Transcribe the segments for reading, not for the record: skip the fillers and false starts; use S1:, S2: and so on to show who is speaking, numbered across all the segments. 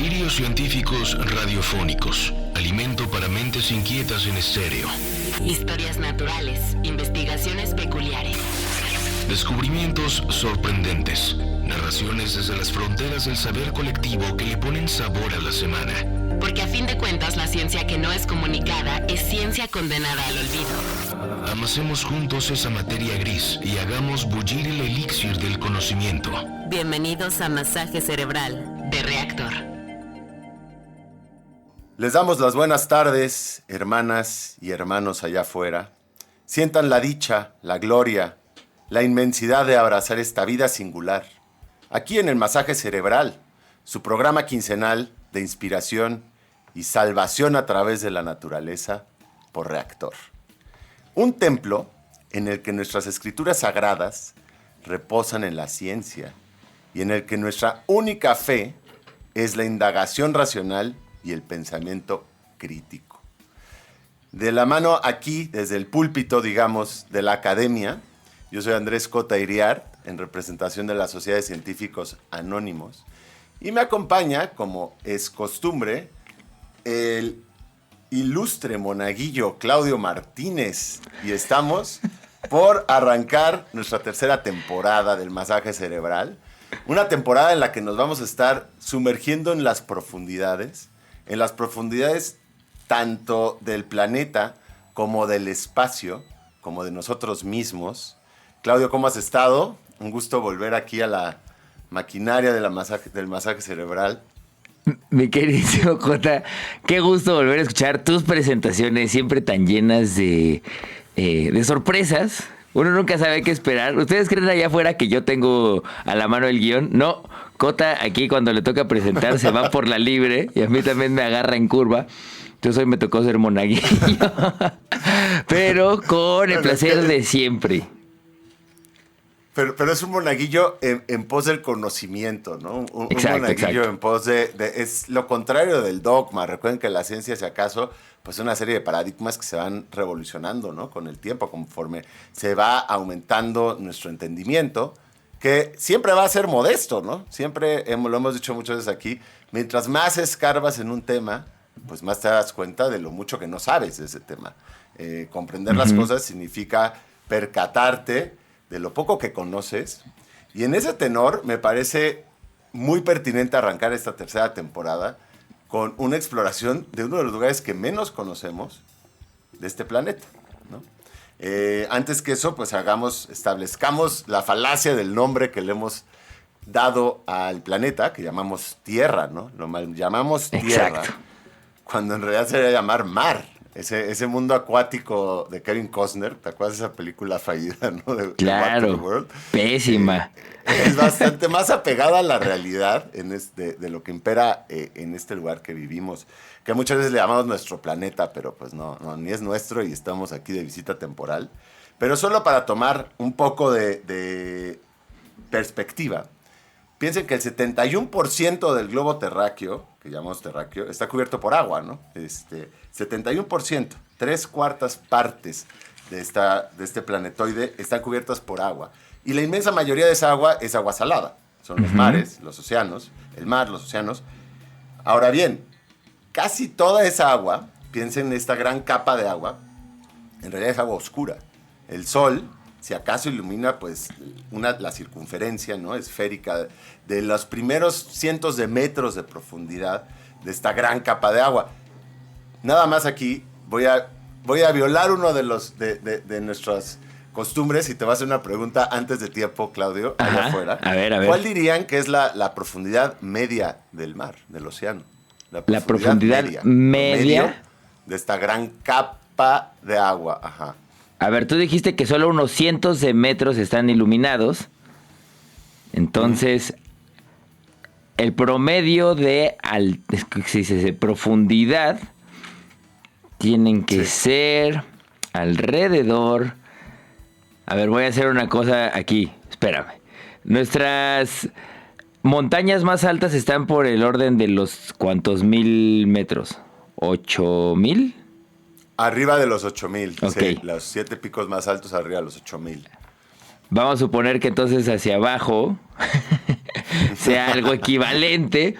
S1: Delirios científicos radiofónicos. Alimento para mentes inquietas en estéreo.
S2: Historias naturales, investigaciones peculiares.
S1: Descubrimientos sorprendentes. Narraciones desde las fronteras del saber colectivo que le ponen sabor a la semana.
S2: Porque a fin de cuentas la ciencia que no es comunicada es ciencia condenada al olvido.
S1: Amasemos juntos esa materia gris y hagamos bullir el elixir del conocimiento.
S2: Bienvenidos a Masaje Cerebral de Reactor.
S3: Les damos las buenas tardes, hermanas y hermanos allá afuera. Sientan la dicha, la gloria, la inmensidad de abrazar esta vida singular. Aquí en el Masaje Cerebral, su programa quincenal de inspiración y salvación a través de la naturaleza por Reactor. Un templo en el que nuestras escrituras sagradas reposan en la ciencia y en el que nuestra única fe es la indagación racional y el pensamiento crítico. De la mano aquí, desde el púlpito, digamos, de la academia, yo soy Andrés Cota Iriart, en representación de la Sociedad de Científicos Anónimos, y me acompaña, como es costumbre, el ilustre monaguillo Claudio Martínez, y estamos por arrancar nuestra tercera temporada del Masaje Cerebral, una temporada en la que nos vamos a estar sumergiendo en las profundidades tanto del planeta como del espacio, como de nosotros mismos. Claudio, ¿cómo has estado? Un gusto volver aquí a la maquinaria del masaje cerebral.
S4: Mi querido Jota, qué gusto volver a escuchar tus presentaciones, siempre tan llenas de sorpresas. Uno nunca sabe qué esperar. ¿Ustedes creen allá afuera que yo tengo a la mano el guión? No, Cota aquí cuando le toca presentar se va por la libre y a mí también me agarra en curva. Entonces hoy me tocó ser monaguillo, pero con el placer de siempre.
S3: Pero es un monaguillo en pos del conocimiento, ¿no? Un monaguillo en pos es lo contrario del dogma. Recuerden que la ciencia, si acaso, pues es una serie de paradigmas que se van revolucionando, ¿no? Con el tiempo, conforme se va aumentando nuestro entendimiento, que siempre va a ser modesto, ¿no? Siempre lo hemos dicho muchas veces aquí, mientras más escarbas en un tema, pues más te das cuenta de lo mucho que no sabes de ese tema. Comprender las cosas significa percatarte de lo poco que conoces, y en ese tenor me parece muy pertinente arrancar esta tercera temporada con una exploración de uno de los lugares que menos conocemos de este planeta, ¿no? Antes que eso, pues establezcamos la falacia del nombre que le hemos dado al planeta, que llamamos Tierra, ¿no? Lo mal llamamos Tierra, exacto, cuando en realidad se debería llamar mar. Ese mundo acuático de Kevin Costner, ¿te acuerdas de esa película fallida, ¿no?
S4: Claro, World? Pésima.
S3: Es bastante más apegada a la realidad de lo que impera en este lugar que vivimos, que muchas veces le llamamos nuestro planeta, pero pues no, ni es nuestro y estamos aquí de visita temporal. Pero solo para tomar un poco de perspectiva, piensen que el 71% del globo terráqueo, que llamamos terráqueo, está cubierto por agua, ¿no? 71%, 3/4 partes de este planetoide están cubiertas por agua. Y la inmensa mayoría de esa agua es agua salada. Son los mares, los océanos, el mar, los océanos. Ahora bien, casi toda esa agua, piensen en esta gran capa de agua, en realidad es agua oscura. El sol, si acaso ilumina pues la circunferencia, ¿no?, esférica de los primeros cientos de metros de profundidad de esta gran capa de agua. Nada más aquí voy a violar uno de nuestras costumbres y te voy a hacer una pregunta antes de tiempo, Claudio, allá afuera.
S4: A ver.
S3: ¿Cuál dirían que es la profundidad media del mar, del océano?
S4: La profundidad media
S3: de esta gran capa de agua. Ajá.
S4: A ver, tú dijiste que solo unos cientos de metros están iluminados. Entonces, el promedio de profundidad tienen que ser alrededor. A ver, voy a hacer una cosa aquí. Espérame. Nuestras montañas más altas están por el orden de los ¿cuántos mil metros? ¿8,000?
S3: Arriba de los 8,000.
S4: Okay.
S3: Sí, los 7 picos más altos arriba de los 8,000.
S4: Vamos a suponer que entonces hacia abajo sea algo equivalente.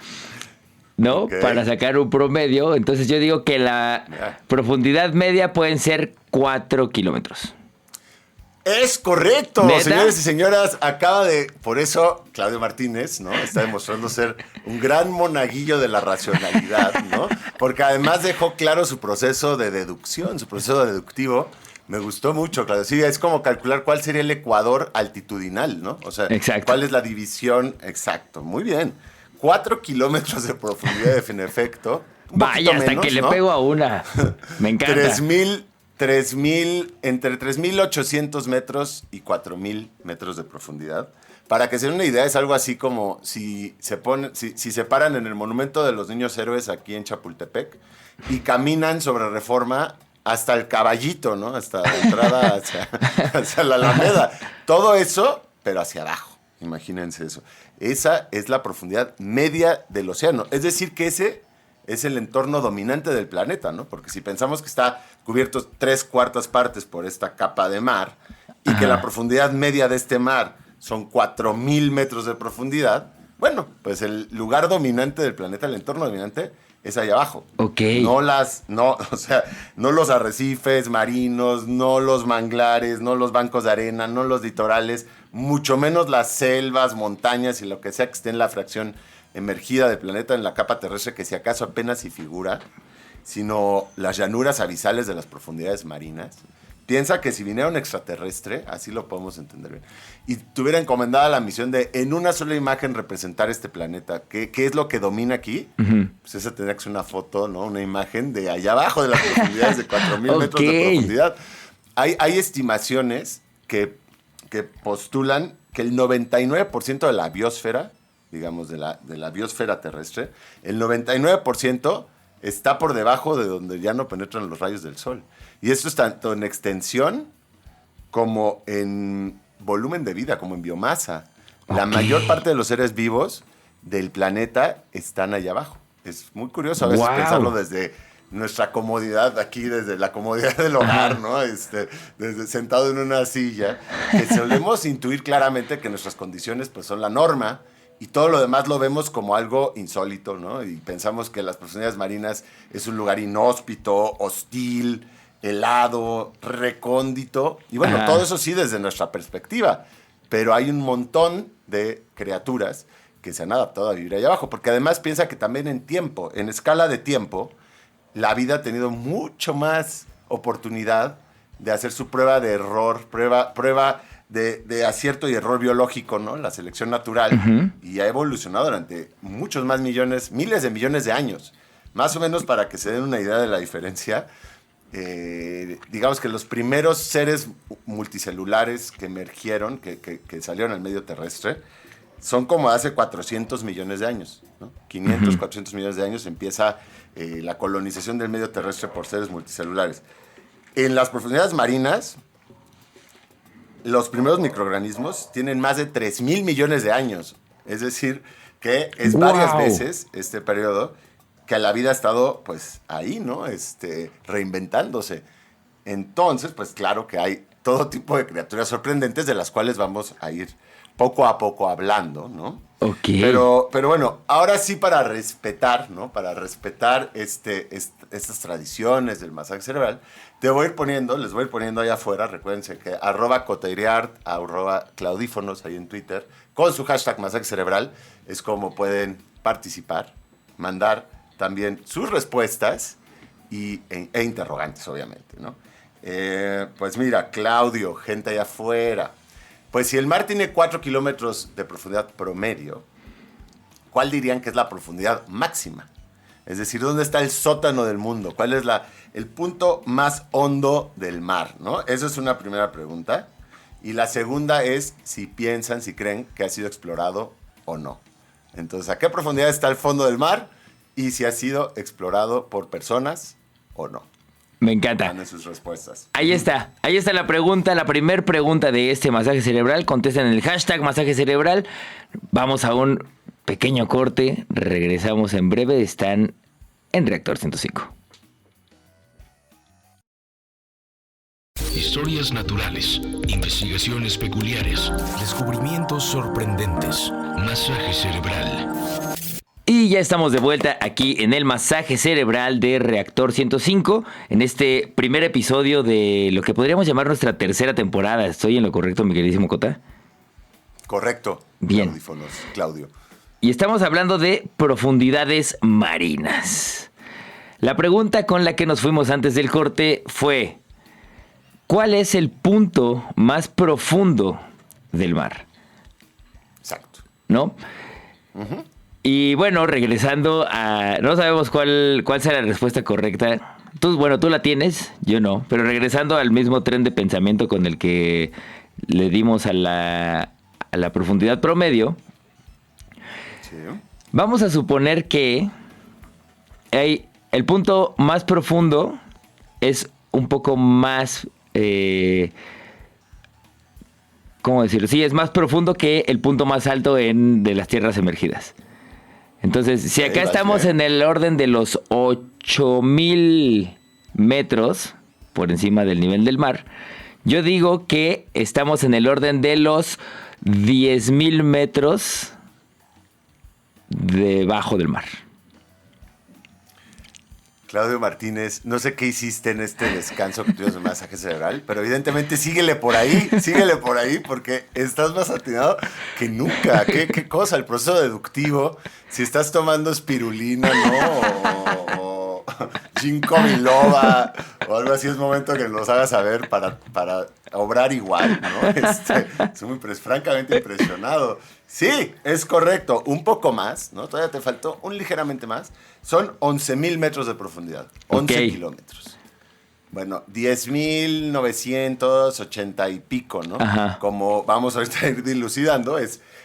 S4: ¿no?
S3: Ok.
S4: Para sacar un promedio. Entonces yo digo que la
S3: Mira.
S4: profundidad media pueden ser 4 kilómetros.
S3: Es correcto,
S4: ¿Neta?
S3: señores y señoras. Por eso Claudio Martínez, ¿no? Está demostrando ser un gran monaguillo de la racionalidad, ¿no? Porque además dejó claro su proceso de deducción, su proceso deductivo. Me gustó mucho, Claudio. Sí, es como calcular cuál sería el ecuador altitudinal, ¿no? O sea,
S4: Exacto.
S3: cuál es la división. Exacto, muy bien. 4 kilómetros de profundidad, en efecto. Un
S4: Vaya,
S3: poquito
S4: hasta
S3: menos,
S4: que le
S3: ¿no?
S4: pego a una. Me encanta.
S3: 3,000, entre 3,800 metros y 4,000 metros de profundidad. Para que se den una idea, es algo así como si se paran en el Monumento de los Niños Héroes aquí en Chapultepec y caminan sobre Reforma hasta el Caballito, ¿no? Hasta la entrada hacia la Alameda. Todo eso, pero hacia abajo. Imagínense eso. Esa es la profundidad media del océano. Es decir, que ese es el entorno dominante del planeta, ¿no? Porque si pensamos que está cubierto 3/4 partes por esta capa de mar y que la profundidad media de este mar son 4,000 metros de profundidad, bueno, pues el lugar dominante del planeta, el entorno dominante, es allá abajo.
S4: Ok.
S3: No los arrecifes marinos, no los manglares, no los bancos de arena, no los litorales, mucho menos las selvas, montañas y lo que sea que esté en la fracción emergida del planeta en la capa terrestre, que si acaso apenas si figura, sino las llanuras abisales de las profundidades marinas. Piensa que si viniera un extraterrestre, así lo podemos entender bien, y tuviera encomendada la misión de en una sola imagen representar este planeta, ¿qué es lo que domina aquí? Pues esa tendría que ser una foto, ¿no? Una imagen de allá abajo de las profundidades de 4,000 metros de profundidad. Hay estimaciones que postulan que el 99% de la biosfera, digamos, de la biosfera terrestre, el 99% está por debajo de donde ya no penetran los rayos del sol. Y esto es tanto en extensión como en volumen de vida, como en biomasa. La mayor parte de los seres vivos del planeta están allá abajo. Es muy curioso a veces pensarlo desde nuestra comodidad aquí, desde la comodidad del hogar, ¿no? Desde sentado en una silla, que solemos intuir claramente que nuestras condiciones pues son la norma y todo lo demás lo vemos como algo insólito, ¿no? Y pensamos que las profundidades marinas es un lugar inhóspito, hostil, helado, recóndito. Y bueno, todo eso sí desde nuestra perspectiva, pero hay un montón de criaturas que se han adaptado a vivir allá abajo, porque además piensa que también en escala de tiempo, la vida ha tenido mucho más oportunidad de hacer su prueba de error, prueba de acierto y error biológico, ¿no? La selección natural, y ha evolucionado durante muchos más miles de millones de años. Más o menos para que se den una idea de la diferencia, digamos que los primeros seres multicelulares que emergieron, que salieron al medio terrestre, son como hace 400 millones de años, ¿no? 500, 400 millones de años empieza la colonización del medio terrestre por seres multicelulares. En las profundidades marinas, los primeros microorganismos tienen más de 3,000 millones de años. Es decir, que es varias veces este periodo que la vida ha estado pues ahí, ¿no? Reinventándose. Entonces, pues claro que hay todo tipo de criaturas sorprendentes de las cuales vamos a ir poco a poco hablando, ¿no?
S4: Ok.
S3: Pero bueno, ahora sí para respetar, ¿no? Para respetar estas tradiciones del masaje cerebral, les voy a ir poniendo allá afuera, recuérdense que @coteireart, @claudífonos ahí en Twitter, con su hashtag masaje cerebral, es como pueden participar, mandar también sus respuestas e interrogantes, obviamente, ¿no? Pues mira, Claudio, gente allá afuera. Pues si el mar tiene 4 kilómetros de profundidad promedio, ¿cuál dirían que es la profundidad máxima? Es decir, ¿dónde está el sótano del mundo? ¿Cuál es el punto más hondo del mar, ¿no? Esa es una primera pregunta. Y la segunda es si creen que ha sido explorado o no. Entonces, ¿a qué profundidad está el fondo del mar? Y si ha sido explorado por personas o no.
S4: Me encanta.
S3: Manden sus respuestas.
S4: Ahí está la pregunta, la primera pregunta de este masaje cerebral. Contesten en el hashtag masaje cerebral. Vamos a un pequeño corte. Regresamos en breve. Están en Reactor 105.
S1: Historias naturales, investigaciones peculiares, descubrimientos sorprendentes, masaje cerebral.
S4: Y ya estamos de vuelta aquí en el masaje cerebral de Reactor 105, en este primer episodio de lo que podríamos llamar nuestra tercera temporada. ¿Estoy en lo correcto, mi queridísimo Cota?
S3: Correcto.
S4: Bien.
S3: Audífonos, Claudio.
S4: Y estamos hablando de profundidades marinas. La pregunta con la que nos fuimos antes del corte fue: ¿cuál es el punto más profundo del mar?
S3: Exacto.
S4: ¿No?
S3: Ujú.
S4: Y bueno, regresando a... No sabemos cuál será la respuesta correcta. Tú la tienes, yo no. Pero regresando al mismo tren de pensamiento con el que le dimos a la profundidad promedio,
S3: Sí.
S4: vamos a suponer que el punto más profundo es un poco más... ¿cómo decirlo? Sí, es más profundo que el punto más alto de las tierras emergidas. Entonces, si acá estamos en el orden de los 8,000 metros por encima del nivel del mar, yo digo que estamos en el orden de los 10,000 metros debajo del mar.
S3: Claudio Martínez, no sé qué hiciste en este descanso que tuvimos de masaje cerebral, pero evidentemente síguele por ahí, porque estás más atinado que nunca. ¿Qué cosa? El proceso deductivo, si estás tomando espirulina, ¿no? O ginkgo biloba, o algo así, es momento que nos hagas saber para obrar igual, ¿no? Estoy francamente impresionado. Sí, es correcto. Un poco más, ¿no? Todavía te faltó un ligeramente más. Son 11,000 metros de profundidad. 11 kilómetros. Bueno, 10,980 y pico, ¿no?
S4: Ajá.
S3: Como vamos ahorita a ir dilucidando,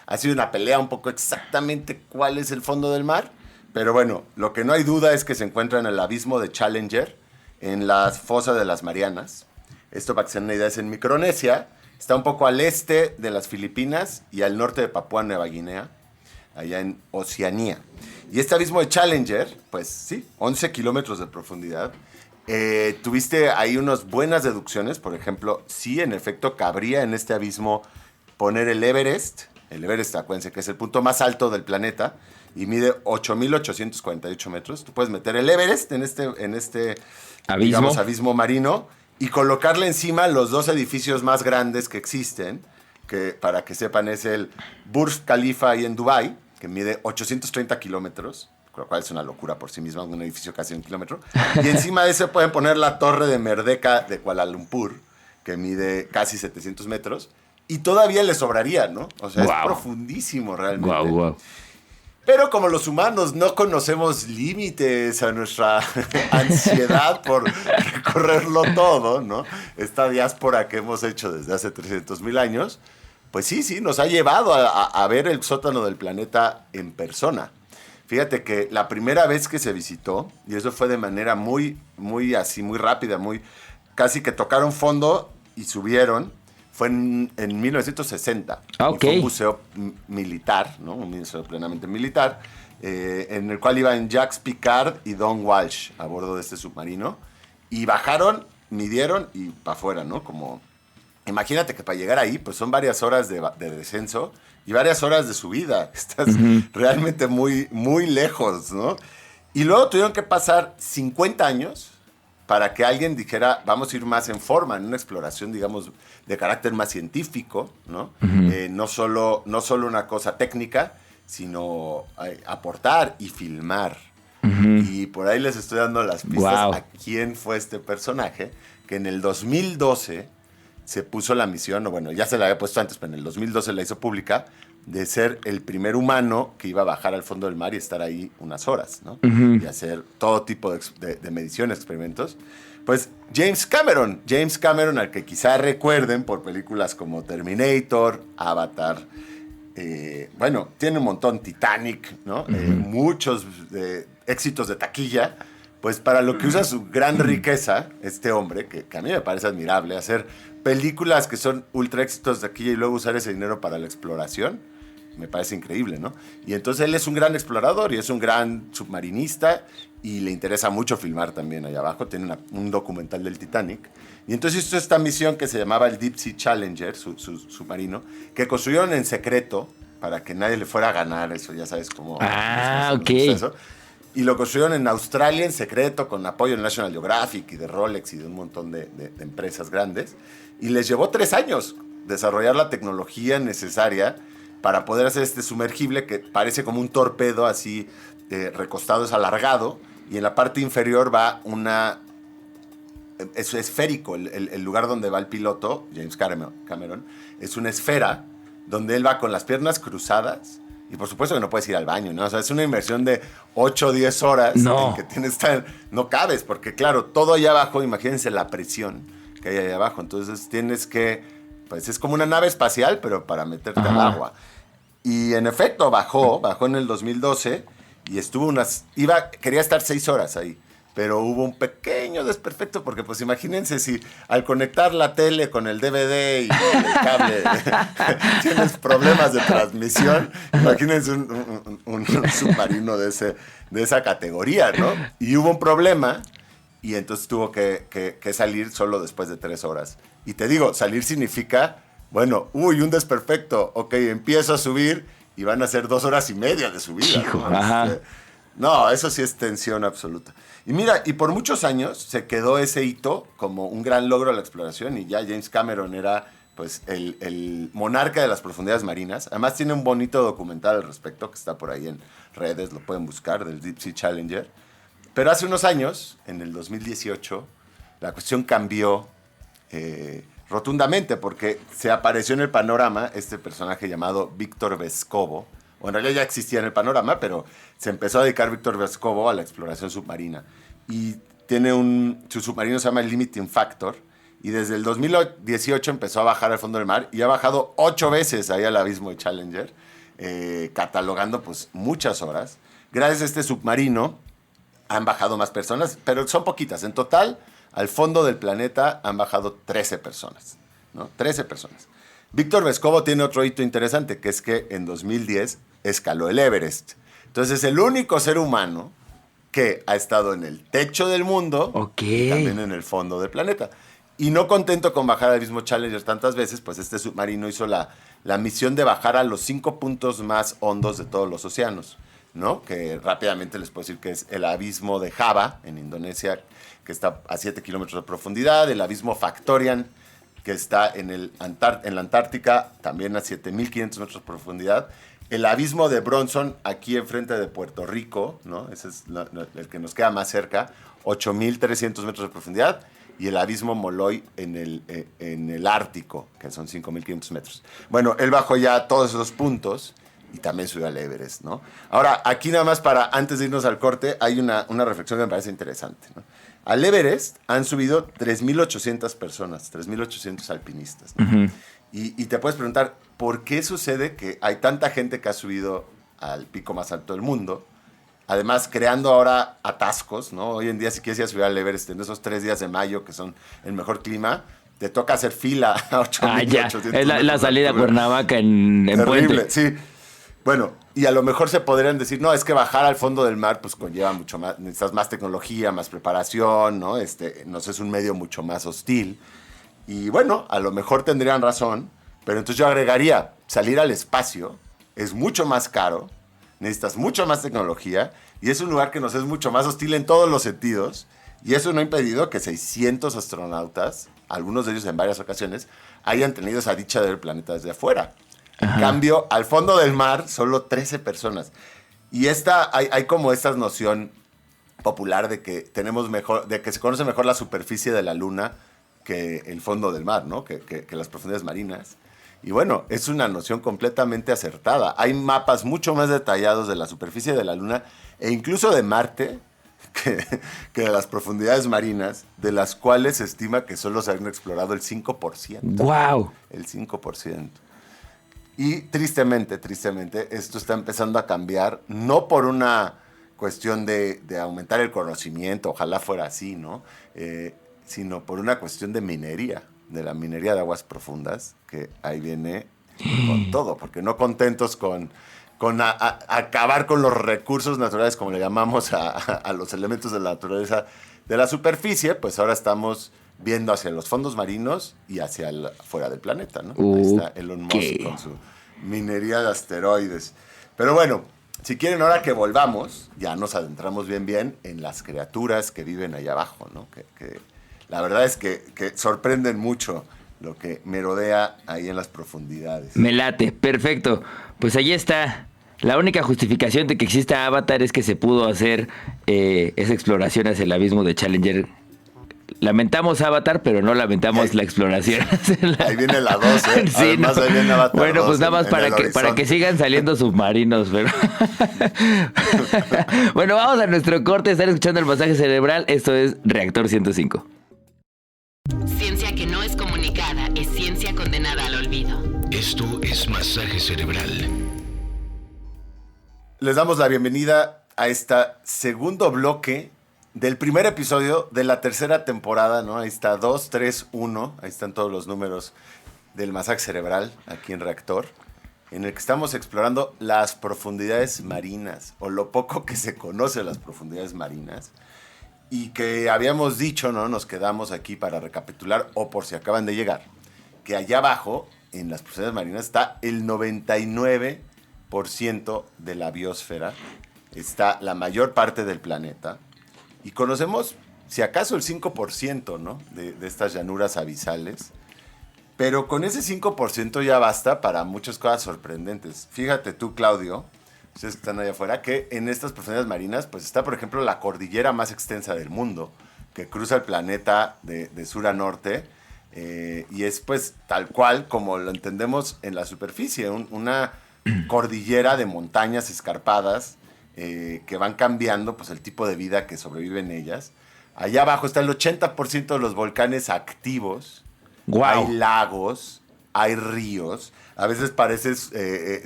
S3: ha sido una pelea un poco exactamente cuál es el fondo del mar. Pero bueno, lo que no hay duda es que se encuentra en el abismo de Challenger, en las fosas de las Marianas. Esto, para que se den una idea, es en Micronesia. Está un poco al este de las Filipinas y al norte de Papúa Nueva Guinea, allá en Oceanía. Y este abismo de Challenger, pues sí, 11 kilómetros de profundidad. Tuviste ahí unas buenas deducciones. Por ejemplo, sí, en efecto, cabría en este abismo poner el Everest. El Everest, acuérdense que es el punto más alto del planeta y mide 8,848 metros. Tú puedes meter el Everest en este
S4: ¿Abismo?
S3: Digamos, abismo marino, y colocarle encima los dos edificios más grandes que existen, que para que sepan es el Burj Khalifa ahí en Dubái, que mide 830 kilómetros, lo cual es una locura por sí misma, un edificio casi de 1 kilómetro. Y encima de ese pueden poner la torre de Merdeka de Kuala Lumpur, que mide casi 700 metros, y todavía le sobraría, ¿no? O sea,
S4: Wow.
S3: Es profundísimo realmente.
S4: Wow.
S3: Pero como los humanos no conocemos límites a nuestra ansiedad por recorrerlo todo, ¿no? Esta diáspora que hemos hecho desde hace 300,000 años, pues sí, nos ha llevado a ver el sótano del planeta en persona. Fíjate que la primera vez que se visitó, y eso fue de manera muy rápida, casi que tocaron fondo y subieron, fue en 1960.
S4: Ah,
S3: Y
S4: ok.
S3: fue un museo militar, ¿no? Un museo plenamente militar, en el cual iban Jacques Piccard y Don Walsh a bordo de este submarino. Y bajaron, midieron y para afuera, ¿no? Como, imagínate que para llegar ahí, pues son varias horas de descenso y varias horas de subida. Estás realmente muy lejos, ¿no? Y luego tuvieron que pasar 50 años para que alguien dijera, vamos a ir más en forma, en una exploración, digamos, de carácter más científico, ¿no? No solo una cosa técnica, sino aportar y filmar. Y por ahí les estoy dando las pistas
S4: Wow.
S3: a quién fue este personaje, que en el 2012 se puso la misión, o bueno, ya se la había puesto antes, pero en el 2012 la hizo pública, de ser el primer humano que iba a bajar al fondo del mar y estar ahí unas horas, ¿no? Y hacer todo tipo de mediciones, experimentos. Pues James Cameron, al que quizá recuerden por películas como Terminator, Avatar, bueno, tiene un montón, Titanic, ¿no? Muchos éxitos de taquilla. Pues para lo que usa su gran riqueza, este hombre, que a mí me parece admirable, hacer películas que son ultra éxitos de taquilla y luego usar ese dinero para la exploración, me parece increíble, ¿no? Y entonces él es un gran explorador y es un gran submarinista y le interesa mucho filmar también allá abajo. Tiene un documental del Titanic. Y entonces esta misión que se llamaba el Deep Sea Challenger, su submarino, que construyeron en secreto para que nadie le fuera a ganar eso, ya sabes cómo...
S4: Ok.
S3: Y lo construyeron en Australia en secreto, con apoyo de National Geographic y de Rolex y de un montón de empresas grandes. Y les llevó 3 años desarrollar la tecnología necesaria para poder hacer este sumergible que parece como un torpedo así recostado, es alargado. Y en la parte inferior va es esférico. El lugar donde va el piloto, James Cameron, es una esfera donde él va con las piernas cruzadas. Y por supuesto que no puedes ir al baño, ¿no? O sea, es una inversión de 8 o 10 horas en que tienes que estar... No cabes, porque claro, todo allá abajo, imagínense la presión que hay allá abajo. Entonces tienes que... Pues es como una nave espacial, pero para meterte al agua. Y en efecto, bajó en el 2012 y estuvo quería estar 6 horas ahí. Pero hubo un pequeño desperfecto, porque pues imagínense si al conectar la tele con el DVD y el cable tienes problemas de transmisión, imagínense un submarino de esa categoría, ¿no? Y hubo un problema y entonces tuvo que salir solo después de 3 horas. Y te digo, salir significa, bueno, un desperfecto, ok, empiezo a subir y van a ser 2 horas y media de subida.
S4: Hijo,
S3: ¿no? No, eso sí es tensión absoluta. Y mira, y por muchos años se quedó ese hito como un gran logro de la exploración y ya James Cameron era pues el monarca de las profundidades marinas. Además tiene un bonito documental al respecto que está por ahí en redes, lo pueden buscar, del Deep Sea Challenger. Pero hace unos años, en el 2018, la cuestión cambió rotundamente porque se apareció en el panorama este personaje llamado Víctor Vescovo. O en realidad ya existía en el panorama, pero se empezó a dedicar Víctor Vescovo a la exploración submarina. Y tiene su submarino se llama el Limiting Factor. Y desde el 2018 empezó a bajar al fondo del mar y ha bajado 8 veces ahí al abismo de Challenger, catalogando pues muchas horas. Gracias a este submarino han bajado más personas, pero son poquitas. En total, al fondo del planeta han bajado 13 personas, ¿no? 13 personas. Víctor Vescovo tiene otro hito interesante, que es que en 2010 escaló el Everest. Entonces, es el único ser humano que ha estado en el techo del mundo y también en el fondo del planeta. Y no contento con bajar al abismo Challenger tantas veces, pues este submarino hizo la misión de bajar a los 5 puntos más hondos de todos los océanos, ¿no? Que rápidamente les puedo decir que es el abismo de Java, en Indonesia, que está a 7 kilómetros de profundidad, el abismo Factorian, que está en la Antártica, también a 7.500 metros de profundidad. El abismo de Bronson, aquí enfrente de Puerto Rico, ¿no? Ese es el que nos queda más cerca, 8.300 metros de profundidad. Y el abismo Molloy en el Ártico, que son 5.500 metros. Bueno, él bajó ya todos esos puntos y también subió al Everest, ¿no? Ahora, aquí nada más antes de irnos al corte, hay una reflexión que me parece interesante, ¿no? Al Everest han subido 3.800 personas, 3.800 alpinistas, ¿no? Uh-huh. Y te puedes preguntar, ¿por qué sucede que hay tanta gente que ha subido al pico más alto del mundo? Además, creando ahora atascos, ¿no? Hoy en día, si quieres ir a subir al Everest en esos 3 días de mayo, que son el mejor clima, te toca hacer fila a 8.800.
S4: Es la salida a Cuernavaca en Puente.
S3: Sí. Bueno, y a lo mejor se podrían decir, no, es que bajar al fondo del mar pues conlleva mucho más, necesitas más tecnología, más preparación, ¿no? Nos es un medio mucho más hostil. Y bueno, a lo mejor tendrían razón, pero entonces yo agregaría, salir al espacio es mucho más caro, necesitas mucho más tecnología y es un lugar que nos es mucho más hostil en todos los sentidos. Y eso no ha impedido que 600 astronautas, algunos de ellos en varias ocasiones, hayan tenido esa dicha de ver el planeta desde afuera. Ajá. En cambio, al fondo del mar, solo 13 personas. Y hay como esta noción popular de que de que se conoce mejor la superficie de la Luna que el fondo del mar, ¿no? Que las profundidades marinas. Y bueno, es una noción completamente acertada. Hay mapas mucho más detallados de la superficie de la Luna e incluso de Marte que de las profundidades marinas, de las cuales se estima que solo se han explorado el 5%.
S4: ¡Wow!
S3: El 5%. Y tristemente, esto está empezando a cambiar, no por una cuestión de aumentar el conocimiento, ojalá fuera así, ¿no? Sino por una cuestión de minería, de la minería de aguas profundas, que ahí viene con todo, porque no contentos con acabar con los recursos naturales, como le llamamos a los elementos de la naturaleza de la superficie, pues ahora estamos viendo hacia los fondos marinos y hacia fuera del planeta, ¿no? Ahí está Elon Musk minería de asteroides. Pero bueno, si quieren, ahora que volvamos, ya nos adentramos bien en las criaturas que viven allá abajo, ¿no? Que la verdad es que sorprenden mucho lo que merodea ahí en las profundidades.
S4: Me late, perfecto. Pues ahí está. La única justificación de que exista Avatar es que se pudo hacer esa exploración hacia el abismo de Challenger. Lamentamos Avatar, pero no lamentamos la exploración.
S3: Ahí viene la 2, ¿eh?
S4: Sí,
S3: Además,
S4: no.
S3: ahí viene Avatar
S4: Bueno,
S3: 2
S4: pues nada más
S3: en
S4: para que sigan saliendo submarinos, pero... Bueno, vamos a nuestro corte. Están escuchando el masaje cerebral. Esto es Reactor 105.
S2: Ciencia que no es comunicada es ciencia condenada al olvido.
S1: Esto es Masaje Cerebral.
S3: Les damos la bienvenida a este segundo bloque del primer episodio de la tercera temporada, ¿no? Ahí está 2, 3, 1. Ahí están todos los números del masaje cerebral aquí en Reactor, en el que estamos explorando las profundidades marinas, o lo poco que se conoce de las profundidades marinas, y que habíamos dicho, ¿no? Nos quedamos aquí para recapitular, o por si acaban de llegar, que allá abajo, en las profundidades marinas, está el 99% de la biosfera, está la mayor parte del planeta, y conocemos, si acaso, el 5%, ¿no? de estas llanuras abisales. Pero con ese 5% ya basta para muchas cosas sorprendentes. Fíjate tú, Claudio, ustedes que están allá afuera, que en estas profundidades marinas pues está, por ejemplo, la cordillera más extensa del mundo, que cruza el planeta de sur a norte, y es pues tal cual como lo entendemos en la superficie, una cordillera de montañas escarpadas, que van cambiando pues el tipo de vida que sobrevive en ellas. Allá abajo está el 80% de los volcanes activos.
S4: Wow.
S3: Hay lagos, hay ríos. A veces parece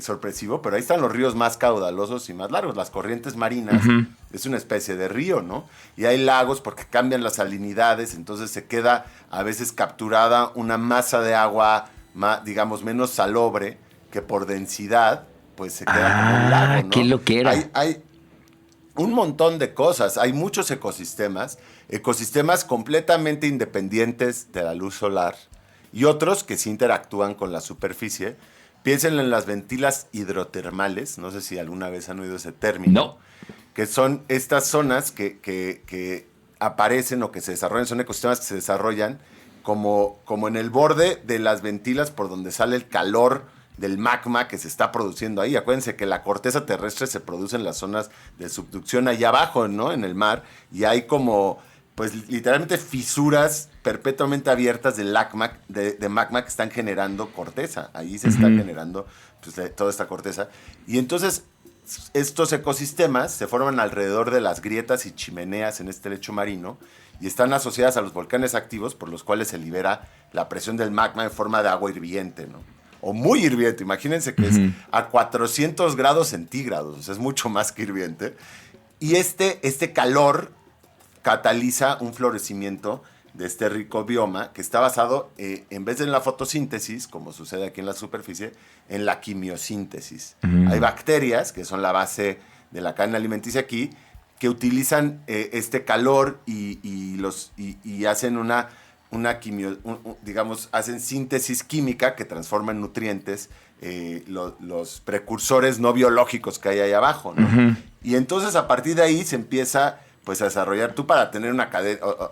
S3: sorpresivo, pero ahí están los ríos más caudalosos y más largos. Las corrientes marinas es una especie de río, ¿no? Y hay lagos porque cambian las salinidades, entonces se queda a veces capturada una masa de agua, digamos, menos salobre, que por densidad pues se queda como un lago, ¿no?
S4: Qué loquera.
S3: Hay un montón de cosas. Hay muchos ecosistemas completamente independientes de la luz solar y otros que sí interactúan con la superficie. Piensen en las ventilas hidrotermales, no sé si alguna vez han oído ese término.
S4: No.
S3: Que son estas zonas que aparecen o que se desarrollan, son ecosistemas que se desarrollan como en el borde de las ventilas por donde sale el calor del magma que se está produciendo ahí. Acuérdense que la corteza terrestre se produce en las zonas de subducción allá abajo, ¿no? En el mar, y hay como, pues literalmente fisuras perpetuamente abiertas de magma que están generando corteza. Ahí se está generando pues, toda esta corteza. Y entonces estos ecosistemas se forman alrededor de las grietas y chimeneas en este lecho marino y están asociadas a los volcanes activos por los cuales se libera la presión del magma en forma de agua hirviente, ¿no? O muy hirviente. Imagínense que es a 400 grados centígrados, o sea, es mucho más que hirviente. Y este calor cataliza un florecimiento de este rico bioma que está basado, en vez de en la fotosíntesis, como sucede aquí en la superficie, en la quimiosíntesis. Hay bacterias, que son la base de la cadena alimenticia aquí, que utilizan este calor y hacen hacen síntesis química que transforma en nutrientes los precursores no biológicos que hay ahí abajo, ¿no? Y entonces a partir de ahí se empieza pues a desarrollar. Tú, para tener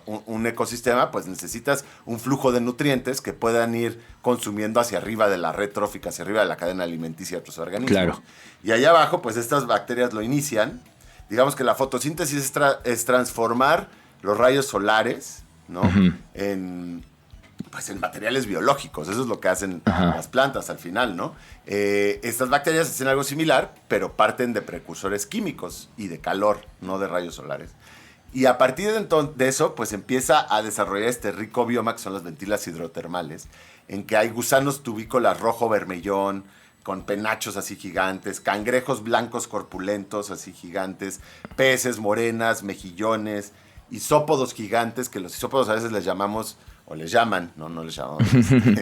S3: un ecosistema, pues necesitas un flujo de nutrientes que puedan ir consumiendo hacia arriba de la red trófica, hacia arriba de la cadena alimenticia de otros organismos.
S4: Claro.
S3: Y allá abajo, pues estas bacterias lo inician. Digamos que la fotosíntesis es transformar los rayos solares, ¿no? en materiales biológicos. Eso es lo que hacen las plantas al final, ¿no? Estas bacterias hacen algo similar, pero parten de precursores químicos y de calor, no de rayos solares. Y a partir de eso, pues empieza a desarrollar este rico bioma que son las ventilas hidrotermales, en que hay gusanos tubícolas rojo-vermellón, con penachos así gigantes, cangrejos blancos corpulentos así gigantes, peces, morenas, mejillones, isópodos gigantes, que los isópodos a veces les llamamos, o les llaman, no les llamamos,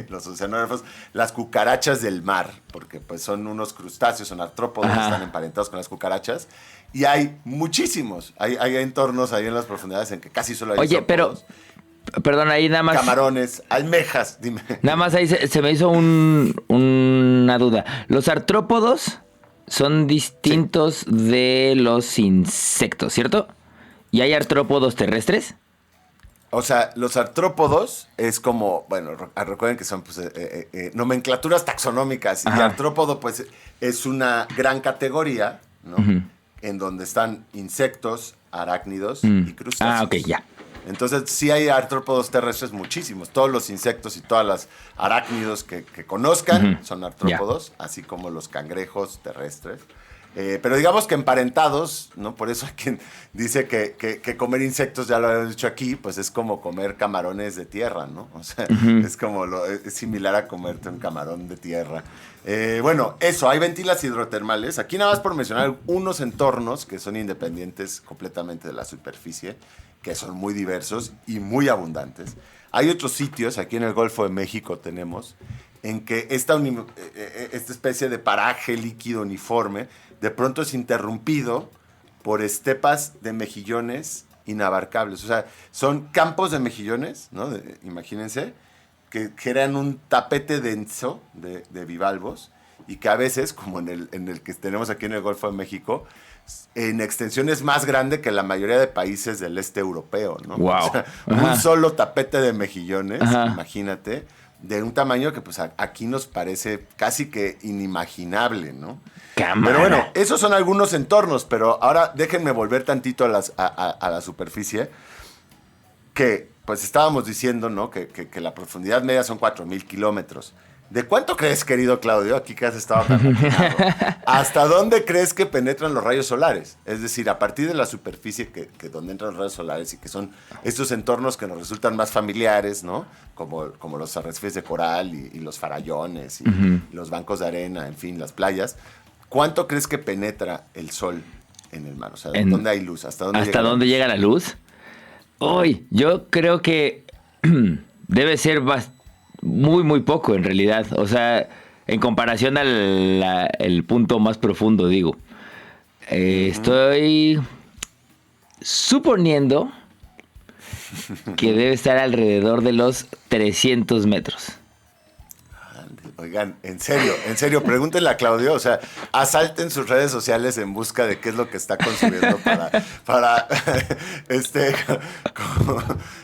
S3: los oceanógrafos, las cucarachas del mar, porque pues son unos crustáceos, son artrópodos, están emparentados con las cucarachas, y hay muchísimos, hay entornos ahí en las profundidades en que casi solo hay isópodos.
S4: Pero, perdón, ahí nada más...
S3: Camarones, almejas, dime.
S4: Nada más ahí se me hizo una una duda. Los artrópodos son distintos de los insectos, ¿cierto? ¿Y hay artrópodos terrestres?
S3: O sea, los artrópodos es como, bueno, recuerden que son pues, nomenclaturas taxonómicas.
S4: Ajá.
S3: Y artrópodo, pues, es una gran categoría, ¿no? En donde están insectos, arácnidos y crustáceos.
S4: Ah, ok, ya.
S3: Entonces, sí hay artrópodos terrestres muchísimos. Todos los insectos y todas las arácnidos que conozcan son artrópodos, así como los cangrejos terrestres. Pero digamos que emparentados, ¿no? Por eso hay quien dice que comer insectos, ya lo habíamos dicho aquí, pues es como comer camarones de tierra, ¿no? O sea, es similar a comerte un camarón de tierra. Bueno, eso, hay ventilas hidrotermales. Aquí nada más por mencionar unos entornos que son independientes completamente de la superficie, que son muy diversos y muy abundantes. Hay otros sitios, aquí en el Golfo de México tenemos, en que esta especie de paraje líquido uniforme de pronto es interrumpido por estepas de mejillones inabarcables. O sea, son campos de mejillones, ¿no? Imagínense, que crean un tapete denso de bivalvos y que a veces, como en el que tenemos aquí en el Golfo de México, en extensión es más grande que la mayoría de países del este europeo, ¿no?
S4: Wow.
S3: O sea, un solo tapete de mejillones,
S4: Ajá.
S3: Imagínate, de un tamaño que pues aquí nos parece casi que inimaginable, ¿no?
S4: Cámara.
S3: Pero bueno, esos son algunos entornos, pero ahora déjenme volver tantito a la superficie, que pues estábamos diciendo, ¿no? Que la profundidad media son 4,000 kilómetros. ¿De cuánto crees, querido Claudio, aquí que has estado tan atinado, hasta dónde crees que penetran los rayos solares? Es decir, a partir de la superficie que donde entran los rayos solares y que son estos entornos que nos resultan más familiares, ¿no? Como los arrecifes de coral y los farallones y los bancos de arena, en fin, las playas. ¿Cuánto crees que penetra el sol en el mar? O sea, ¿dónde hay luz? ¿Hasta dónde
S4: llega la luz? Uy, yo creo que debe ser muy, muy poco en realidad. O sea, en comparación el punto más profundo, digo. Estoy suponiendo que debe estar alrededor de los 300 metros.
S3: Oigan, en serio, pregúntenle a Claudio, o sea, asalten sus redes sociales en busca de qué es lo que está consumiendo para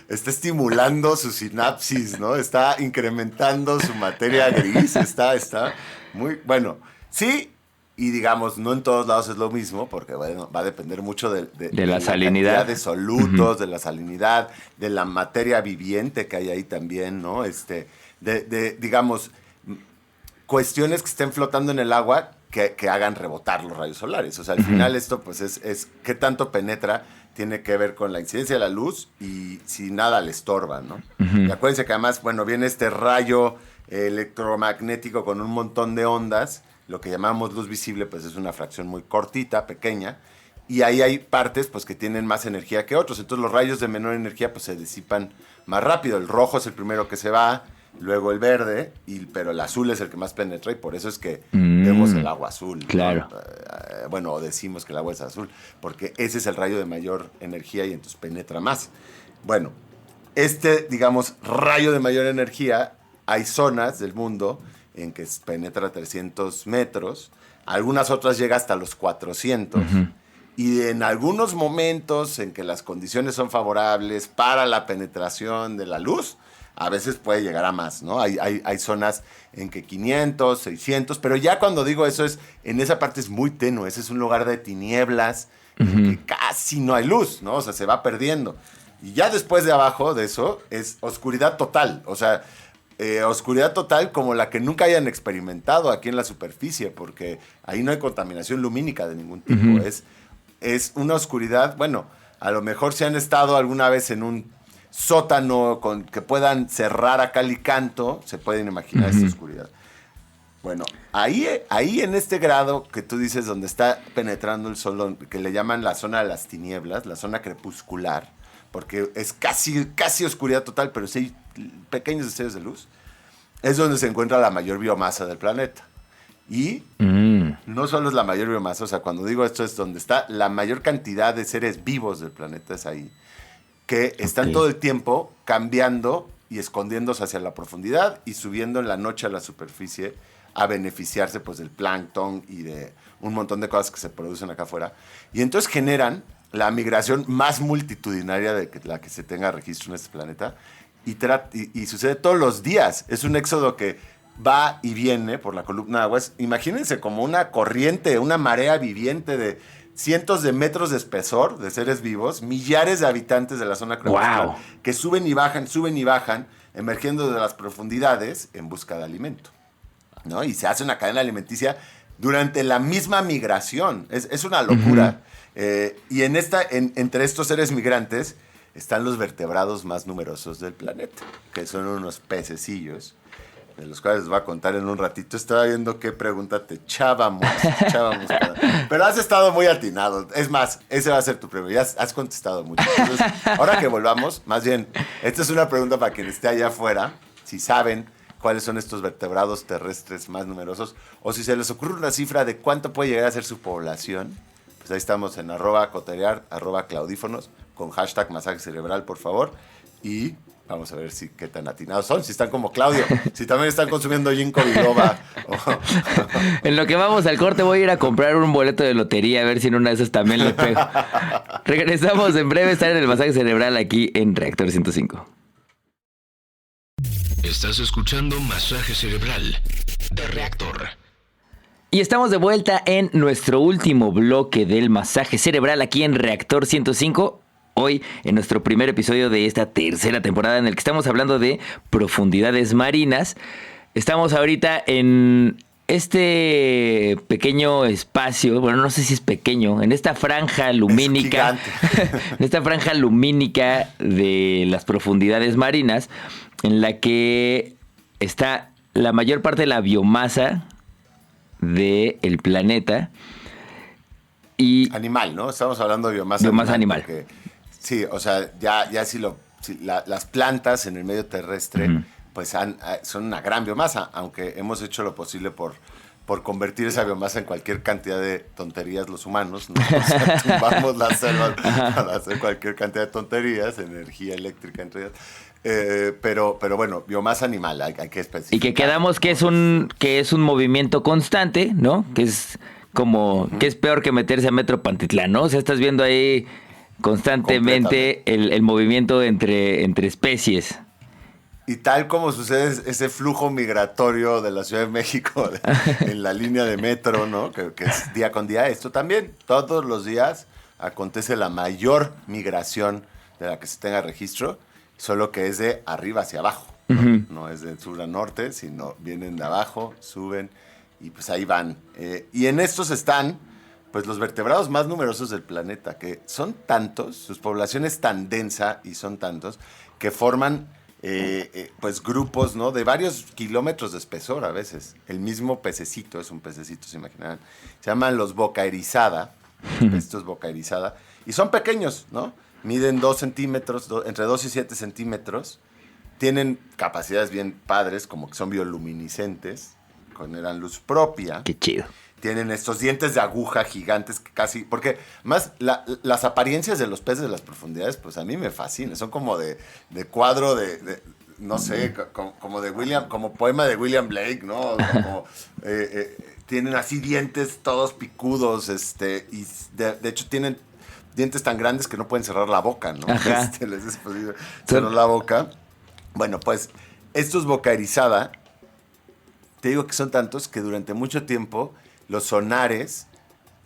S3: está estimulando su sinapsis, ¿no? Está incrementando su materia gris, está muy, bueno, sí, y digamos, no en todos lados es lo mismo, porque bueno, va a depender mucho de
S4: la salinidad.
S3: Cantidad de solutos, de la salinidad, de la materia viviente que hay ahí también, ¿no? Digamos, cuestiones que estén flotando en el agua que hagan rebotar los rayos solares. O sea, al final esto pues es qué tanto penetra, tiene que ver con la incidencia de la luz y si nada le estorba, ¿no? Y acuérdense que además, bueno, viene este rayo electromagnético con un montón de ondas, lo que llamamos luz visible, pues es una fracción muy cortita, pequeña, y ahí hay partes pues que tienen más energía que otros. Entonces los rayos de menor energía pues se disipan más rápido. El rojo es el primero que se va, luego el verde, pero el azul es el que más penetra y por eso es que vemos el agua azul, ¿no?
S4: Claro.
S3: Bueno, decimos que el agua es azul, porque ese es el rayo de mayor energía y entonces penetra más. Bueno, digamos, rayo de mayor energía, hay zonas del mundo en que penetra 300 metros, algunas otras llega hasta los 400, y en algunos momentos en que las condiciones son favorables para la penetración de la luz, a veces puede llegar a más, ¿no? Hay zonas en que 500, 600, pero ya cuando digo eso en esa parte es muy tenue, ese es un lugar de tinieblas, en que casi no hay luz, ¿no? O sea, se va perdiendo. Y ya después de abajo de eso es oscuridad total, o sea, oscuridad total como la que nunca hayan experimentado aquí en la superficie, porque ahí no hay contaminación lumínica de ningún tipo, es una oscuridad, bueno, a lo mejor si han estado alguna vez en un sótano que puedan cerrar a cal y canto, se pueden imaginar esta oscuridad. Bueno, ahí en este grado que tú dices donde está penetrando el sol, que le llaman la zona de las tinieblas, la zona crepuscular, porque es casi oscuridad total, pero sí hay pequeños destellos de luz, es donde se encuentra la mayor biomasa del planeta. Y no solo es la mayor biomasa, o sea, cuando digo esto es donde está la mayor cantidad de seres vivos del planeta, es ahí, que están todo el tiempo cambiando y escondiéndose hacia la profundidad y subiendo en la noche a la superficie a beneficiarse pues del plancton y de un montón de cosas que se producen acá afuera. Y entonces generan la migración más multitudinaria de la que se tenga registro en este planeta. Y sucede todos los días. Es un éxodo que va y viene por la columna de agua. Imagínense como una corriente, una marea viviente de cientos de metros de espesor de seres vivos, millares de habitantes de la zona crepuscular,
S4: Wow.
S3: que suben y bajan, emergiendo de las profundidades en busca de alimento, ¿no? Y se hace una cadena alimenticia durante la misma migración. Es una locura. Y entre estos seres migrantes están los vertebrados más numerosos del planeta, que son unos pececillos, de los cuales les voy a contar en un ratito. Estaba viendo qué pregunta te echábamos. Pero has estado muy atinado. Es más, ese va a ser tu premio. Ya has contestado mucho. Entonces, ahora que volvamos, más bien, esta es una pregunta para quien esté allá afuera, si saben cuáles son estos vertebrados terrestres más numerosos, o si se les ocurre una cifra de cuánto puede llegar a ser su población. Pues ahí estamos en @coterear, @claudífonos, con hashtag masaje cerebral, por favor. Y vamos a ver qué tan atinados son, si están como Claudio, si también están consumiendo ginkgo biloba.
S4: En lo que vamos al corte voy a ir a comprar un boleto de lotería a ver si en una de esas también le pego. Regresamos en breve, estar en el masaje cerebral aquí en Reactor 105.
S1: Estás escuchando Masaje Cerebral de Reactor.
S4: Y estamos de vuelta en nuestro último bloque del masaje cerebral aquí en Reactor 105. Hoy, en nuestro primer episodio de esta tercera temporada en el que estamos hablando de profundidades marinas. Estamos ahorita en este pequeño espacio, bueno, no sé si es pequeño, en esta franja lumínica. En esta franja lumínica de las profundidades marinas, en la que está la mayor parte de la biomasa del planeta. Y
S3: Animal, ¿no? Estamos hablando de biomasa
S4: animal.
S3: Porque, sí, o sea, ya si las plantas en el medio terrestre, pues son una gran biomasa, aunque hemos hecho lo posible por convertir esa biomasa en cualquier cantidad de tonterías los humanos, ¿no? O sea, tumbamos las selvas para hacer cualquier cantidad de tonterías, energía eléctrica entre ellas. Pero bueno, biomasa animal, hay que especificar.
S4: Y que quedamos que es un movimiento constante, ¿no? Que es como, que es peor que meterse a Metro Pantitlán, ¿no? O sea, estás viendo ahí constantemente el movimiento entre especies.
S3: Y tal como sucede ese flujo migratorio de la Ciudad de México en la línea de metro, ¿no? Que es día con día, esto también, todos los días acontece la mayor migración de la que se tenga registro, solo que es de arriba hacia abajo, ¿no? No es de sur a norte, sino vienen de abajo, suben y pues ahí van. Y en estos están pues los vertebrados más numerosos del planeta, que son tantos, su población es tan densa y son tantos, que forman pues grupos, ¿no? De varios kilómetros de espesor a veces. El mismo pececito, es un pececito, se imaginarán. Se llaman los boca erizada, esto es boca erizada, y son pequeños, ¿no? Miden 2 centímetros, entre 2 y 7 centímetros. Tienen capacidades bien padres, como que son bioluminiscentes, generan luz propia.
S4: Qué chido.
S3: Tienen estos dientes de aguja gigantes que casi... Porque más las apariencias de los peces de las profundidades, pues a mí me fascinan. Son como de cuadro de no sé, como de William, como poema de William Blake, ¿no? Como, tienen así dientes todos picudos, y de hecho tienen dientes tan grandes que no pueden cerrar la boca, ¿no?
S4: Ajá.
S3: Les es posible cerrar la boca. Bueno, pues estos boca erizada, te digo que son tantos que durante mucho tiempo los sonares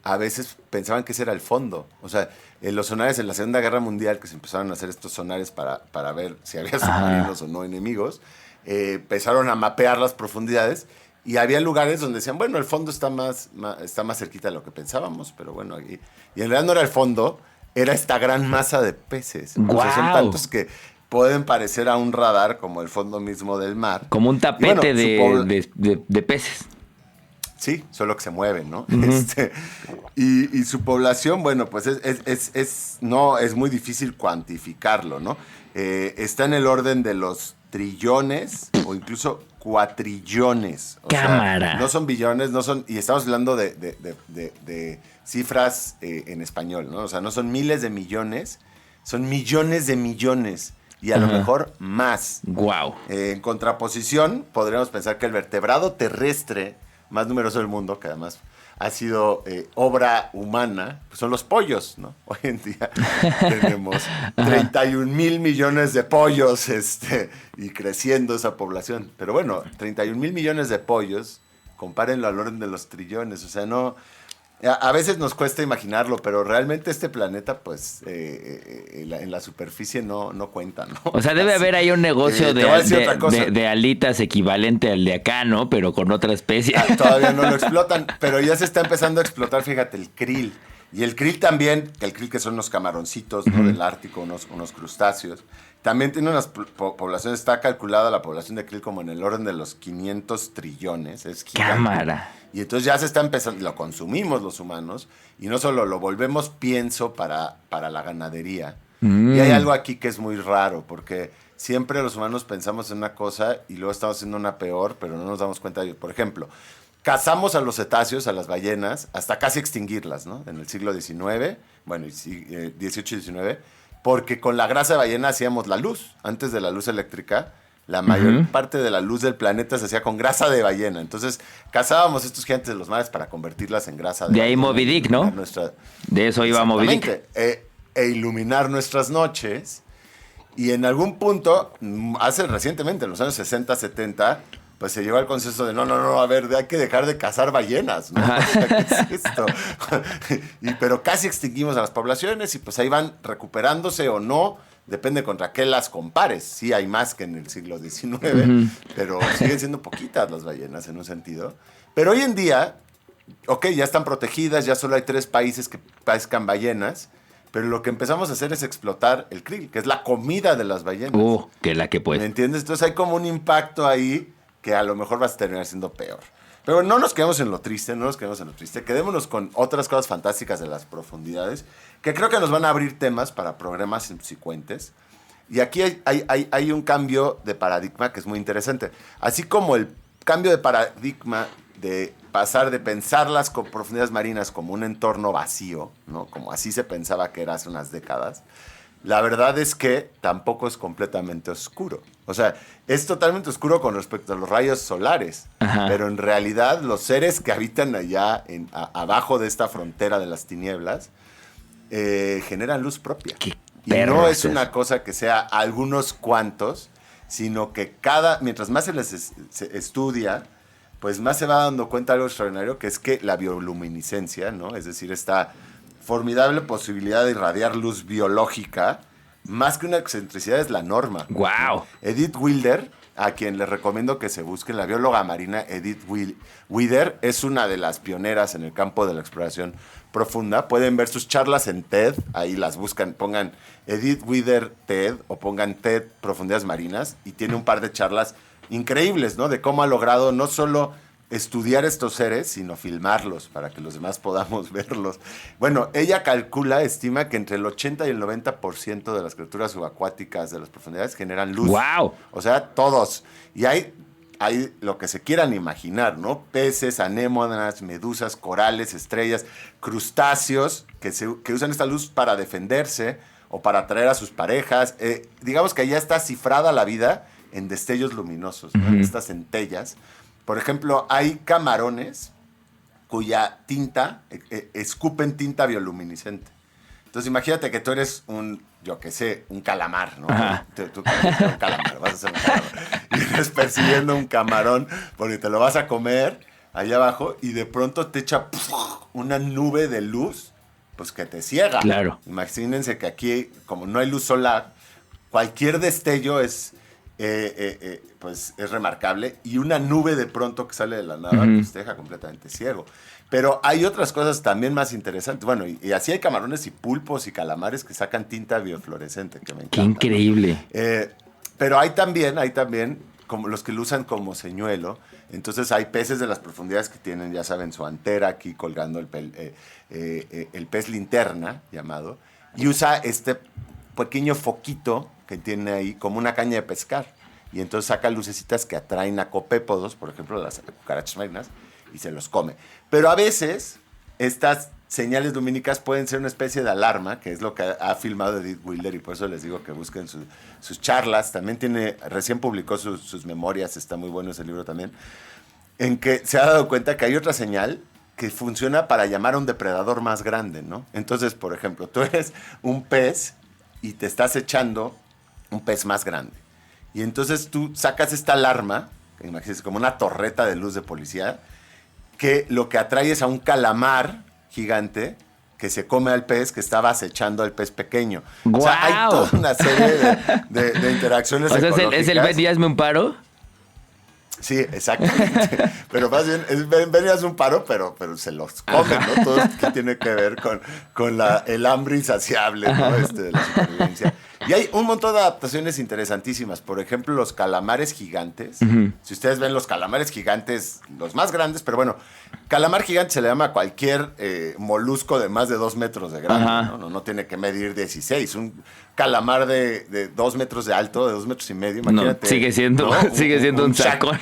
S3: a veces pensaban que ese era el fondo. O sea, los sonares en la Segunda Guerra Mundial, que se empezaron a hacer estos sonares para ver si había submarinos o no enemigos, empezaron a mapear las profundidades y había lugares donde decían, bueno, el fondo está más cerquita de lo que pensábamos, pero bueno, aquí... Y en realidad no era el fondo, era esta gran masa de peces.
S4: ¡Guau!
S3: O sea, son tantos que pueden parecer a un radar como el fondo mismo del mar.
S4: Como un tapete
S3: bueno,
S4: de peces.
S3: Sí, solo que se mueven, ¿no? Y su población, bueno, pues no, es muy difícil cuantificarlo, ¿no? Está en el orden de los trillones o incluso cuatrillones. O
S4: ¡Cámara!
S3: sea, no son billones, no son... Y estamos hablando de cifras en español, ¿no? O sea, no son miles de millones, son millones de millones y a lo mejor más.
S4: Wow.
S3: En contraposición, podríamos pensar que el vertebrado terrestre más numeroso del mundo, que además ha sido obra humana, pues son los pollos, ¿no? Hoy en día tenemos 31 mil millones de pollos y creciendo esa población. Pero bueno, 31 mil millones de pollos, compárenlo al orden de los trillones. O sea, no... A veces nos cuesta imaginarlo, pero realmente este planeta, pues, en la superficie no cuenta, ¿no?
S4: O sea, debe haber ahí un negocio de alitas equivalente al de acá, ¿no? Pero con otra especie.
S3: Todavía no lo explotan, pero ya se está empezando a explotar, fíjate, el krill. Y el krill también, el krill que son unos camaroncitos, ¿no? Del Ártico, unos crustáceos. También tiene unas poblaciones, está calculada la población de krill como en el orden de los 500 trillones. Es gigante.
S4: Cámara.
S3: Y entonces ya se está empezando, lo consumimos los humanos, y no solo lo volvemos pienso para la ganadería. Y hay algo aquí que es muy raro, porque siempre los humanos pensamos en una cosa y luego estamos haciendo una peor, pero no nos damos cuenta de ello. Por ejemplo, cazamos a los cetáceos, a las ballenas, hasta casi extinguirlas, ¿no? En el siglo XIX, bueno, XVIII y XIX, porque con la grasa de ballena hacíamos la luz. Antes de la luz eléctrica, la mayor parte de la luz del planeta se hacía con grasa de ballena. Entonces, cazábamos estos gigantes de los mares para convertirlas en grasa de ballena.
S4: De ahí Moby Dick, ¿no? De eso iba Moby Dick.
S3: E iluminar nuestras noches. Y en algún punto, recientemente, en los años 60, 70, pues se llegó al consenso de no, a ver, hay que dejar de cazar ballenas, ¿no? O sea, ¿qué es esto? Pero casi extinguimos a las poblaciones y pues ahí van recuperándose o no. Depende contra qué las compares. Sí hay más que en el siglo XIX, pero siguen siendo poquitas las ballenas en un sentido. Pero hoy en día, ya están protegidas, ya solo hay 3 países que pescan ballenas, pero lo que empezamos a hacer es explotar el krill, que es la comida de las ballenas.
S4: Que la que puede.
S3: ¿Me entiendes? Entonces hay como un impacto ahí que a lo mejor va a terminar siendo peor. Pero no nos quedemos en lo triste, quedémonos con otras cosas fantásticas de las profundidades, que creo que nos van a abrir temas para programas subsecuentes. Y aquí hay un cambio de paradigma que es muy interesante. Así como el cambio de paradigma de pasar de pensar las profundidades marinas como un entorno vacío, ¿no? Como así se pensaba que era hace unas décadas, la verdad es que tampoco es completamente oscuro. O sea, es totalmente oscuro con respecto a los rayos solares. Pero en realidad los seres que habitan allá abajo de esta frontera de las tinieblas generan luz propia. Y no es una cosa que sea algunos cuantos, sino que mientras más se les estudia, pues más se va dando cuenta de algo extraordinario, que es que la bioluminiscencia, ¿no? Es decir, esta formidable posibilidad de irradiar luz biológica, más que una excentricidad, es la norma.
S4: ¡Wow!
S3: Edith Wilder, a quien les recomiendo que se busquen, la bióloga marina Edith Wilder, es una de las pioneras en el campo de la exploración profunda. Pueden ver sus charlas en TED, ahí las buscan, pongan Edith Wilder TED o pongan TED Profundidades Marinas, y tiene un par de charlas increíbles, ¿no? De cómo ha logrado no solo estudiar estos seres, sino filmarlos para que los demás podamos verlos. Bueno, ella estima que entre el 80 y el 90% de las criaturas subacuáticas de las profundidades generan luz.
S4: ¡Wow!
S3: O sea, todos. Y hay lo que se quieran imaginar, ¿no? Peces, anémonas, medusas, corales, estrellas, crustáceos que usan esta luz para defenderse o para atraer a sus parejas. Digamos que allá está cifrada la vida en destellos luminosos, ¿no? En estas centellas. Por ejemplo, hay camarones cuya tinta, escupen tinta bioluminiscente. Entonces imagínate que tú eres un calamar, ¿no? Tú eres un calamar, vas a ser un calamar. Y estás persiguiendo un camarón porque te lo vas a comer allá abajo y de pronto te echa una nube de luz, pues que te ciega.
S4: Claro.
S3: Imagínense que aquí, como no hay luz solar, cualquier destello pues es remarcable, y una nube de pronto que sale de la nada pues te deja completamente ciego. Pero hay otras cosas también más interesantes. Bueno, y así hay camarones y pulpos y calamares que sacan tinta biofluorescente, que me encanta.
S4: ¡Qué increíble!
S3: ¿No? Pero hay también como los que lo usan como señuelo. Entonces hay peces de las profundidades que tienen, ya saben, su antera aquí colgando el pez linterna, llamado, y usa este pequeño foquito que tiene ahí como una caña de pescar. Y entonces saca lucecitas que atraen a copépodos, por ejemplo, las cucarachas marinas, y se los come. Pero a veces estas señales lumínicas pueden ser una especie de alarma, que es lo que ha filmado Edith Wilder, y por eso les digo que busquen sus charlas. También recién publicó sus memorias, está muy bueno ese libro también, en que se ha dado cuenta que hay otra señal que funciona para llamar a un depredador más grande, ¿no? Entonces, por ejemplo, tú eres un pez y te estás echando un pez más grande. Y entonces tú sacas esta alarma, que imagínense como una torreta de luz de policía, que lo que atrae es a un calamar gigante que se come al pez que estaba acechando al pez pequeño.
S4: ¡Guau!
S3: O sea, hay toda una serie de interacciones ecológicas.
S4: ¿Es el ven y hazme un paro?
S3: Sí, exactamente. Pero más bien, ven y haz un paro, pero se los comen, ¿no? Todo que tiene que ver con el hambre insaciable, ¿no? De la supervivencia. Y hay un montón de adaptaciones interesantísimas. Por ejemplo, los calamares gigantes. Uh-huh. Si ustedes ven los calamares gigantes, los más grandes, pero bueno, calamar gigante se le llama a cualquier molusco de más de 2 metros de grande, ¿no? No tiene que medir 16. Un calamar de 2 metros de alto, de 2 metros y medio, imagínate.
S4: No, sigue siendo un sacón.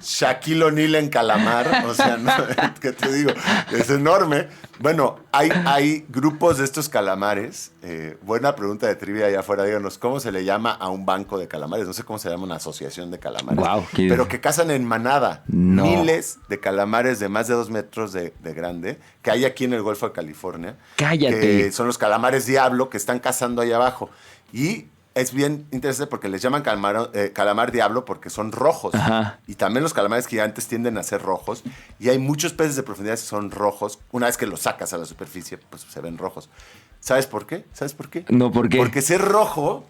S3: Shaquille O'Neal en calamar, o sea, no, ¿qué te digo? Es enorme. Bueno, hay grupos de estos calamares. Buena pregunta de trivia allá afuera. Díganos, ¿cómo se le llama a un banco de calamares? No sé cómo se llama una asociación de calamares.
S4: Wow,
S3: pero que cazan en manada.
S4: No.
S3: Miles de calamares de más de 2 metros de grande que hay aquí en el Golfo de California.
S4: ¡Cállate!
S3: Son los calamares diablo que están cazando ahí abajo. Y es bien interesante porque les llaman calamar diablo porque son rojos.
S4: Ajá.
S3: Y también los calamares gigantes tienden a ser rojos. Y hay muchos peces de profundidad que son rojos. Una vez que los sacas a la superficie, pues se ven rojos. ¿Sabes por qué?
S4: No, ¿por qué?
S3: Porque ser rojo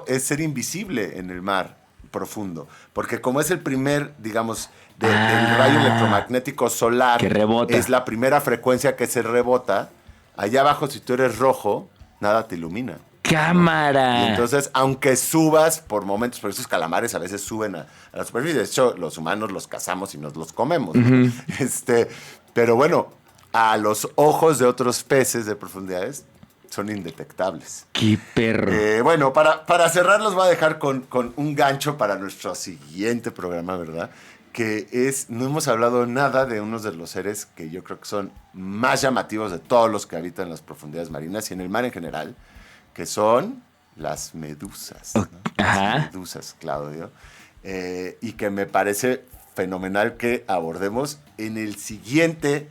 S3: es ser invisible en el mar profundo. Porque como es el primer, digamos, del rayo electromagnético solar,
S4: que rebota.
S3: Es la primera frecuencia que se rebota. Allá abajo, si tú eres rojo, nada te ilumina.
S4: ¡Cámara!
S3: Y entonces, aunque subas por momentos, porque esos calamares a veces suben a la superficie. De hecho, los humanos los cazamos y nos los comemos, ¿no?
S4: Uh-huh.
S3: Pero bueno, a los ojos de otros peces de profundidades son indetectables.
S4: ¡Qué perro!
S3: Bueno, para cerrar los voy a dejar con un gancho para nuestro siguiente programa, ¿verdad? Que no hemos hablado nada de unos de los seres que yo creo que son más llamativos de todos los que habitan en las profundidades marinas y en el mar en general, que son las medusas, ¿no? Las medusas, Claudio. Y que me parece fenomenal que abordemos en el siguiente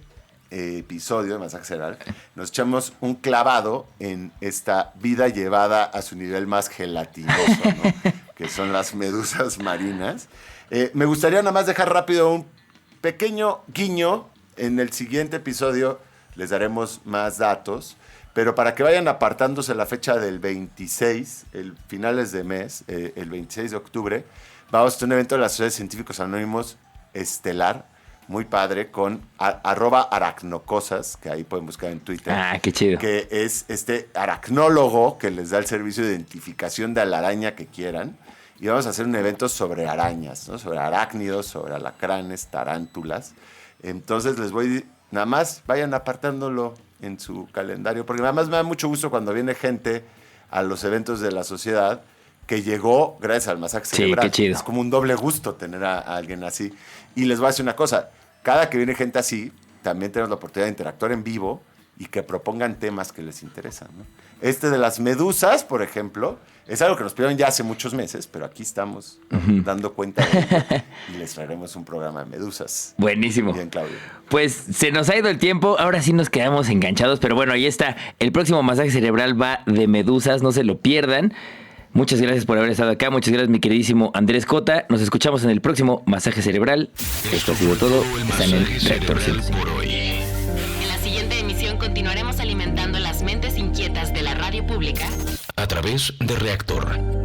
S3: episodio de Masaje Cerebral. Nos echamos un clavado en esta vida llevada a su nivel más gelatinoso, ¿no? Que son las medusas marinas. Me gustaría nada más dejar rápido un pequeño guiño. En el siguiente episodio les daremos más datos. Pero para que vayan apartándose la fecha del 26, finales de mes, el 26 de octubre, vamos a tener un evento de la Sociedad de Científicos Anónimos estelar, muy padre, con @aracnocosas, que ahí pueden buscar en Twitter.
S4: Ah, qué chido.
S3: Que es este aracnólogo que les da el servicio de identificación de la araña que quieran. Y vamos a hacer un evento sobre arañas, ¿no? Sobre arácnidos, sobre alacranes, tarántulas. Entonces nada más vayan apartándolo en su calendario, porque además me da mucho gusto cuando viene gente a los eventos de la sociedad que llegó gracias al masaje cerebral.
S4: Qué chido.
S3: Es como un doble gusto tener a alguien así. Y les voy a decir una cosa, cada que viene gente así, también tenemos la oportunidad de interactuar en vivo y que propongan temas que les interesan, ¿no? De las medusas, por ejemplo, es algo que nos pidieron ya hace muchos meses, pero aquí estamos dando cuenta de ello y les traeremos un programa de medusas.
S4: Buenísimo.
S3: Bien, Claudio.
S4: Pues se nos ha ido el tiempo, ahora sí nos quedamos enganchados, pero bueno, ahí está. El próximo Masaje Cerebral va de medusas, no se lo pierdan. Muchas gracias por haber estado acá, muchas gracias mi queridísimo Andrés Cota. Nos escuchamos en el próximo Masaje Cerebral. Esto ha sido todo. Están en Reactor 100.
S1: por hoy.
S2: En la siguiente emisión continuaremos alimentando las mentes inquietas de la radio pública
S1: A través de Reactor